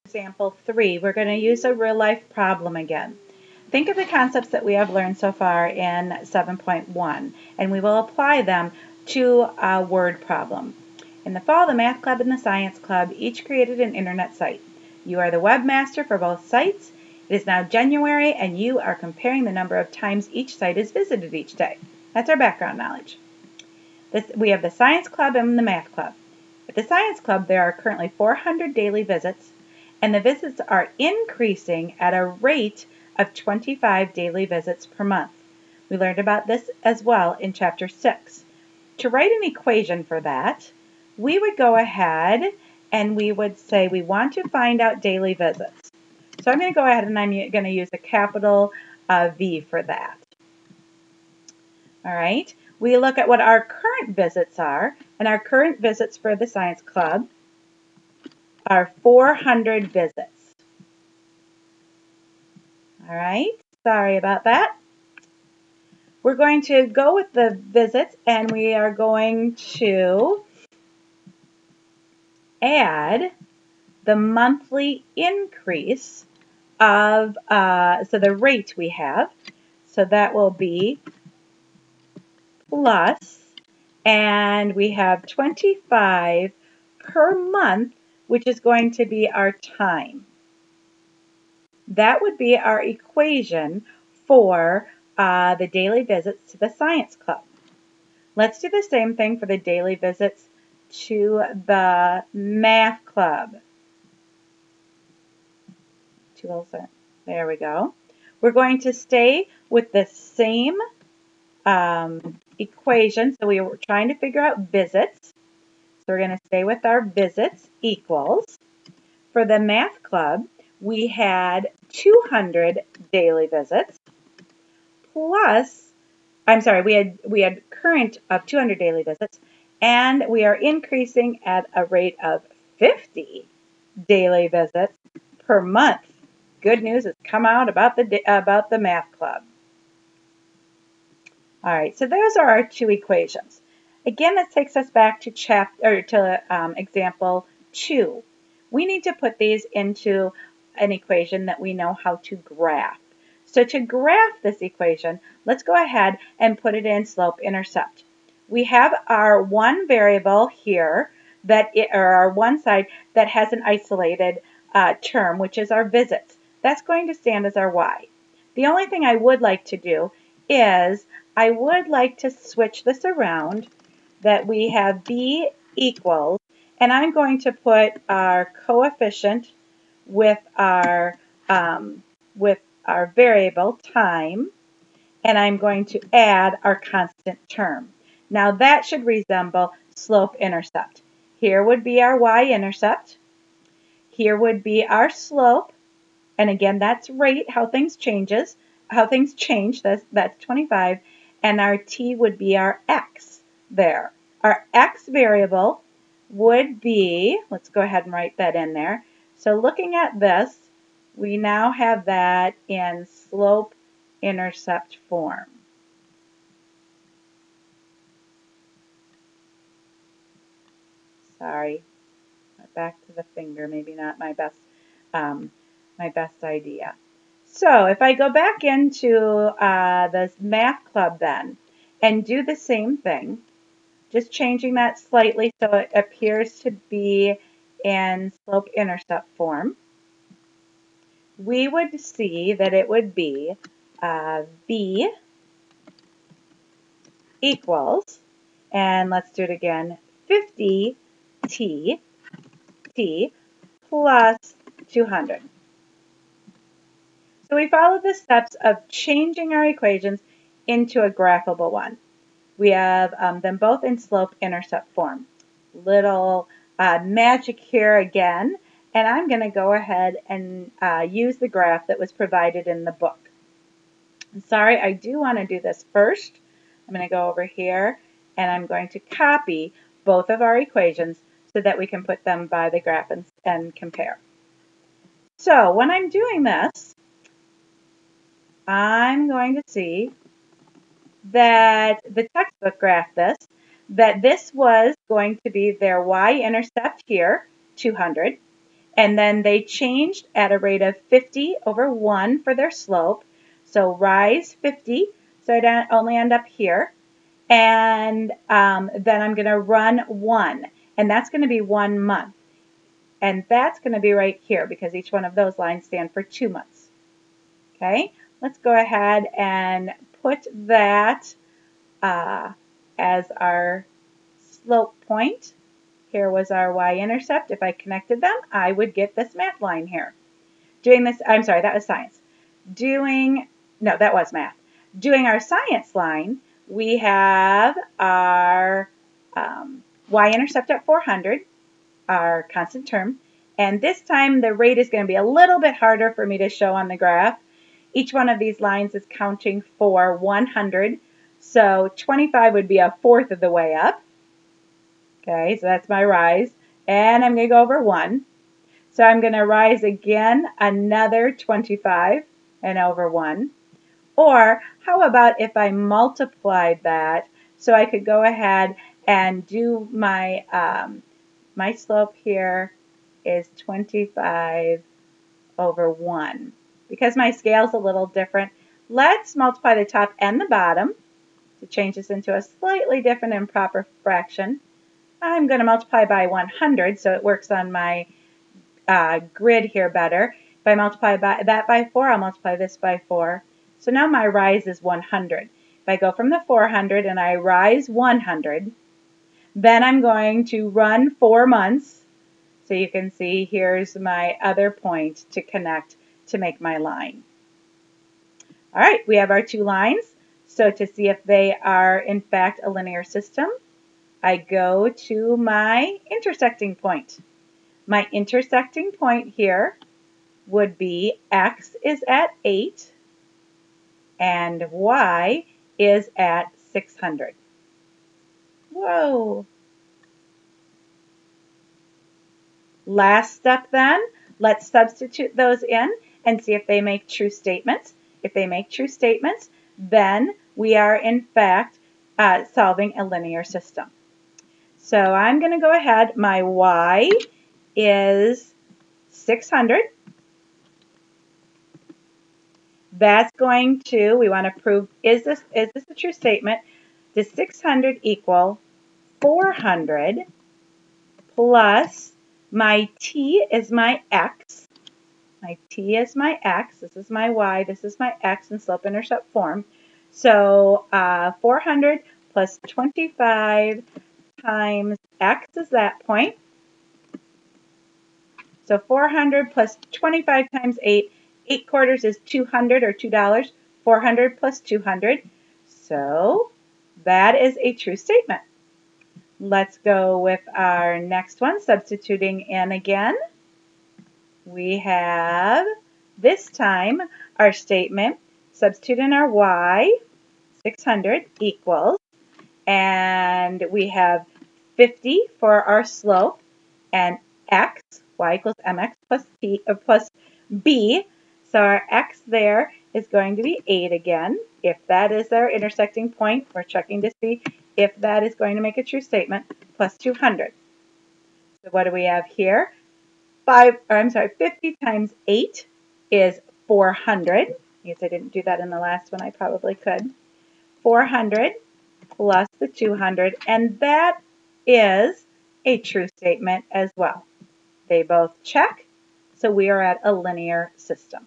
Example 3, we're going to use a real life problem again. Think of the concepts that we have learned so far in 7.1, and we will apply them to a word problem. In the fall, the Math Club and the Science Club each created an internet site. You are the webmaster for both sites. It is now January, and you are comparing the number of times each site is visited each day. That's our background knowledge. We have the Science Club and the Math Club. At the Science Club, there are currently 400 daily visits, and the visits are increasing at a rate of 25 daily visits per month. We learned about this as well in Chapter 6. To write an equation for that, we would go ahead and we would say we want to find out daily visits. So I'm going to go ahead and I'm going to use a capital V for that. All right, we look at what our current visits are, and our current visits for the Science Club are 400 visits. All right, sorry about that. We're going to go with the visits, and we are going to add the monthly increase of, so the rate we have. So that will be plus, and we have 25 per month, which is going to be our time. That would be our equation for the daily visits to the Science Club. Let's do the same thing for the daily visits to the Math Club. There we go. We're going to stay with the same equation. So we were trying to figure out visits. So we're going to stay with our visits equals. For the Math Club, we had 200 daily visits plus, we had current of 200 daily visits, and we are increasing at a rate of 50 daily visits per month. Good news has come out about the Math Club. All right, so those are our two equations. Again, this takes us back to example 2. We need to put these into an equation that we know how to graph. So to graph this equation, let's go ahead and put it in slope-intercept. We have our one variable here, or our one side that has an isolated term, which is our visits. That's going to stand as our y. The only thing I would like to do is I would like to switch this around, that we have b equals, and I'm going to put our coefficient with our variable time, and I'm going to add our constant term. Now that should resemble slope-intercept. Here would be our y-intercept. Here would be our slope, and again that's rate, how things change. That's 25, and our t would be our x there. Our x variable would be, let's go ahead and write that in there. So looking at this, we now have that in slope-intercept form. Sorry, back to the finger, maybe not my best idea. So if I go back into the Math Club then and do the same thing, just changing that slightly so it appears to be in slope-intercept form, we would see that it would be v equals, and let's do it again, 50 t plus 200. So we followed the steps of changing our equations into a graphable one. We have them both in slope-intercept form. Little magic here again, and I'm going to go ahead and use the graph that was provided in the book. I'm sorry, I do want to do this first. I'm going to go over here, and I'm going to copy both of our equations so that we can put them by the graph and compare. So when I'm doing this, I'm going to see that the textbook graphed this, that this was going to be their y-intercept here, 200, And then they changed at a rate of 50 over 1 for their slope. So rise 50, so I only end up here. And then I'm going to run 1, and that's going to be 1 month. And that's going to be right here because each one of those lines stand for 2 months. Okay, let's go ahead and put that as our slope point. Here was our y-intercept. If I connected them, I would get this math line here. Doing this, I'm sorry, that was science. No, that was math. Doing our science line, we have our y-intercept at 400, our constant term, and this time the rate is going to be a little bit harder for me to show on the graph. Each one of these lines is counting for 100, so 25 would be a fourth of the way up. Okay, so that's my rise, and I'm going to go over 1. So I'm going to rise again another 25 and over 1. Or how about if I multiplied that so I could go ahead and do my, my slope here is 25 over 1. Because my scale's a little different, let's multiply the top and the bottom to change this into a slightly different and proper fraction. I'm going to multiply by 100 so it works on my grid here better. If I multiply that by 4, I'll multiply this by 4. So now my rise is 100. If I go from the 400 and I rise 100, then I'm going to run 4 months. So you can see here's my other point to connect to make my line. All right, we have our 2 lines. So to see if they are in fact a linear system, I go to my intersecting point. My intersecting point here would be x is at 8 and y is at 600. Whoa! Last step then, let's substitute those in and see if they make true statements. If they make true statements, then we are in fact solving a linear system. So I'm going to go ahead. My y is 600. That's going to, we want to prove, is this a true statement? Does 600 equal 400 plus my t is my x. My t is my x. This is my y. This is my x in slope-intercept form. So 400 plus 25 times x is that point. So 400 plus 25 times 8. 8 quarters is 200 or $2. 400 plus 200. So that is a true statement. Let's go with our next one, substituting in again. We have, this time, our statement, substitute in our y, 600 equals, and we have 50 for our slope, and x, y equals mx plus b. So our x there is going to be 8 again. If that is our intersecting point, we're checking to see if that is going to make a true statement, plus 200. So what do we have here? 50 times 8 is 400. Yes, I didn't do that in the last one. I probably could. 400 plus the 200, and that is a true statement as well. They both check, so we are at a linear system.